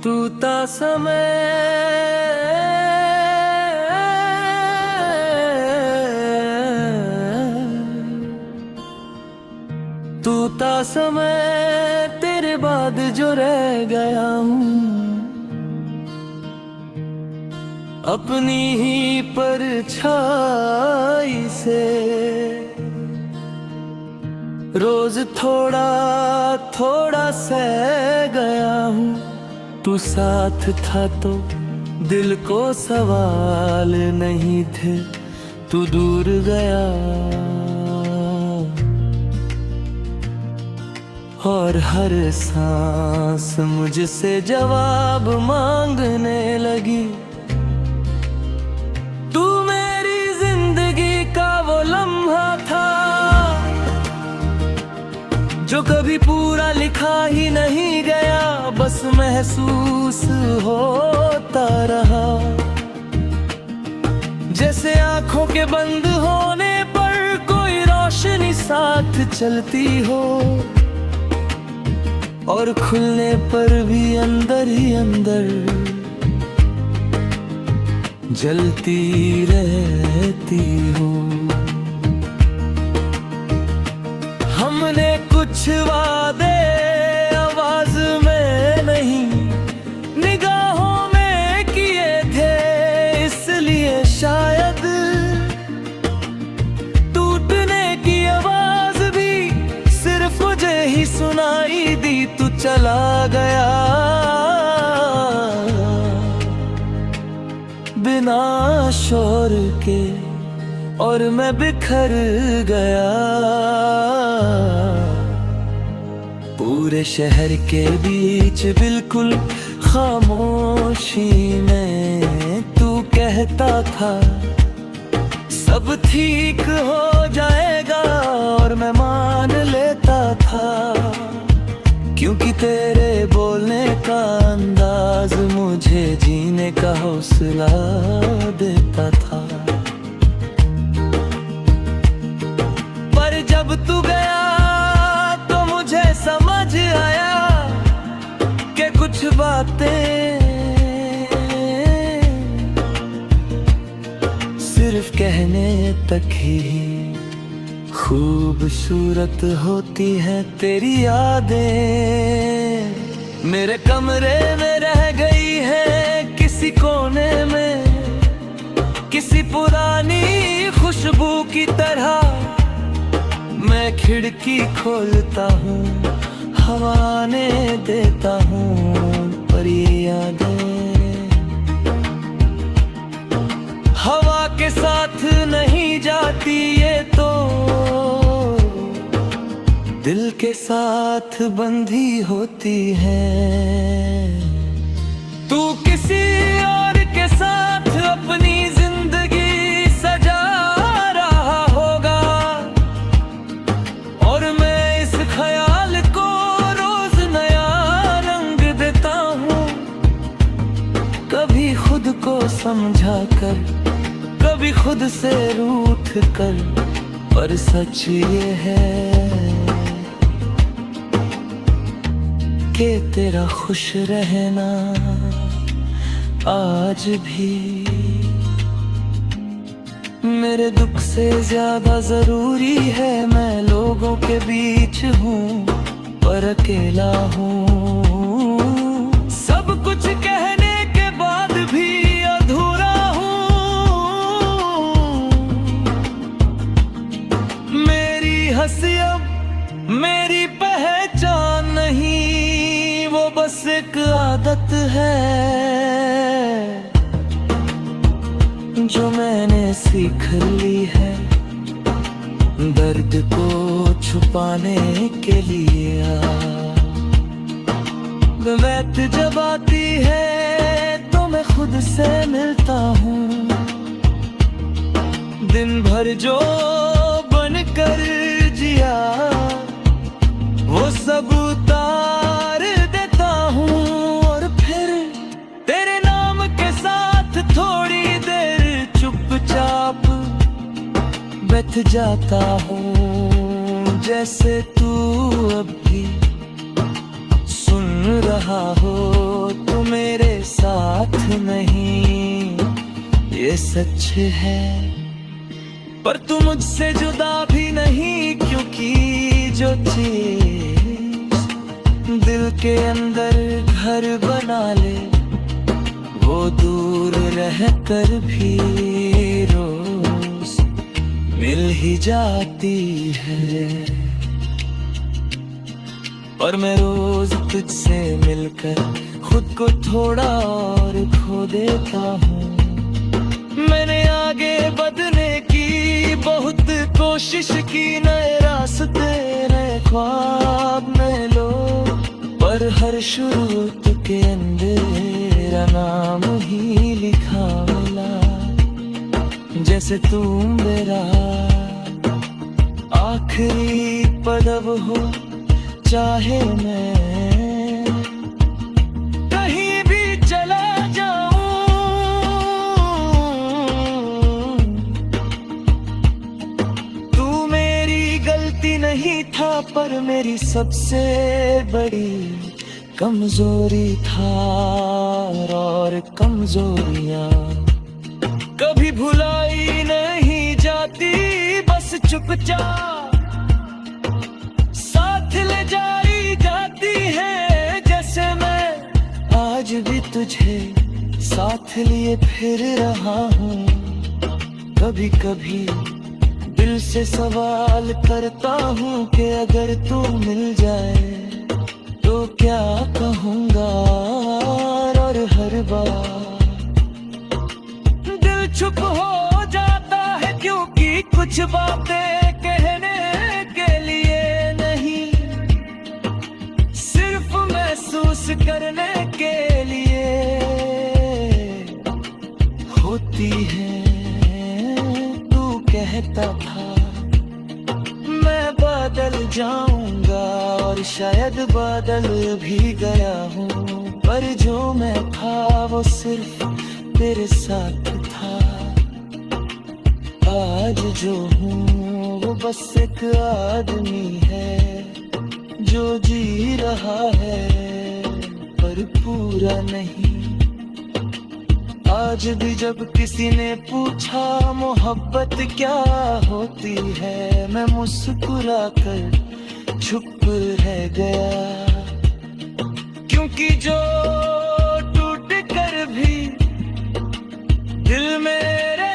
तूता समय तूता समय तेरे बाद जो रह गया हूँ, अपनी ही परछाई से रोज थोड़ा थोड़ा सह गया हूँ। तू साथ था तो दिल को सवाल नहीं थे, तू दूर गया और हर सांस मुझसे जवाब मांगने लगी। तू मेरी जिंदगी का वो लम्हा था जो कभी पूरा लिखा ही नहीं गया, बस महसूस होता रहा। जैसे आंखों के बंद होने पर कोई रोशनी साथ चलती हो, और खुलने पर भी अंदर ही अंदर जलती रहती हो। हमने कुछ वादे आवाज में नहीं, निगाहों में किए थे, इसलिए शायद टूटने की आवाज भी सिर्फ मुझे ही सुनाई दी। तू चला गया बिना शोर के और मैं बिखर गया। पूरे शहर के बीच बिल्कुल खामोशी में तू कहता था सब ठीक हो जाएगा, और मैं मान लेता था, क्योंकि तेरे बोलने का अंदाज मुझे जीने का हौसला देता था। पर जब तू गया तो मुझे समझ आया कि कुछ बातें सिर्फ कहने तक ही खूबसूरत होती है। तेरी यादें मेरे कमरे में रह गई है किसी कोने में, किसी पुरानी खुशबू की तरह। मैं खिड़की खोलता हूँ, हवा ने देता हूँ, पर ये यादें हवा के साथ नहीं जाती, ये तो दिल के साथ बंधी होती है। तू किसी और के साथ अपनी जिंदगी सजा रहा होगा, और मैं इस ख्याल को रोज नया रंग देता हूँ। कभी खुद को समझा कर, कभी खुद से रूठ कर, पर सच ये है कि तेरा खुश रहना आज भी मेरे दुख से ज्यादा जरूरी है। मैं लोगों के बीच हूँ पर अकेला हूँ, सब कुछ कहने के बाद भी अधूरा हूँ। मेरी हंसी अब मेरी पहचान नहीं, वो बस एक आदत है जो मैंने सीख ली है दर्द को छुपाने के लिए। वक्त जब आती है तो मैं खुद से मिलता हूँ, दिन भर जो बनकर जिया वो सब उतार देता हूँ, और फिर तेरे नाम के साथ थोड़ी देर चुपचाप बैठ जाता हूँ। जैसे तू अब भी सुन रहा हो तो मेरे साथ नहीं, ये सच है। पर तू मुझसे जुदा भी नहीं, क्योंकि जो चीज दिल के अंदर घर बना ले, वो दूर रहकर भी रोज मिल ही जाती है। और मैं रोज तुझसे मिलकर खुद को थोड़ा और खो देता हूँ। मैंने आगे बढ़ने की बहुत कोशिश की, नए रास्ते नए ख्वाब नए लोग, पर हर शुरू के अंधेरा नाम ही लिखा मिला। जैसे तू मेरा आखिरी पड़ाव हो, चाहे मैं कहीं भी चला जाऊं, तू मेरी गलती नहीं था, पर मेरी सबसे बड़ी कमजोरी था। और कमजोरियां कभी भुलाई नहीं जाती, बस चुपचाप साथ ले जाई जाती है। जैसे मैं आज भी तुझे साथ लिए फिर रहा हूँ। कभी कभी दिल से सवाल करता हूँ कि अगर तू मिल जाए तो क्या कहूँगा। और हर बार दिल चुप हो जाता है, क्योंकि कुछ बातें कहने के लिए नहीं, सिर्फ महसूस करने के लिए होती है। तू कहता था मैं बदल जाऊंगा, और शायद बदल भी गया हूँ, पर जो मैं था वो सिर्फ तेरे साथ था। आज जो हूँ वो बस एक आदमी है, जो जी रहा है पर पूरा नहीं। आज भी जब किसी ने पूछा मोहब्बत क्या होती है, मैं मुस्कुरा कर चुप रह गया। क्योंकि जो टूट कर भी दिल मेरे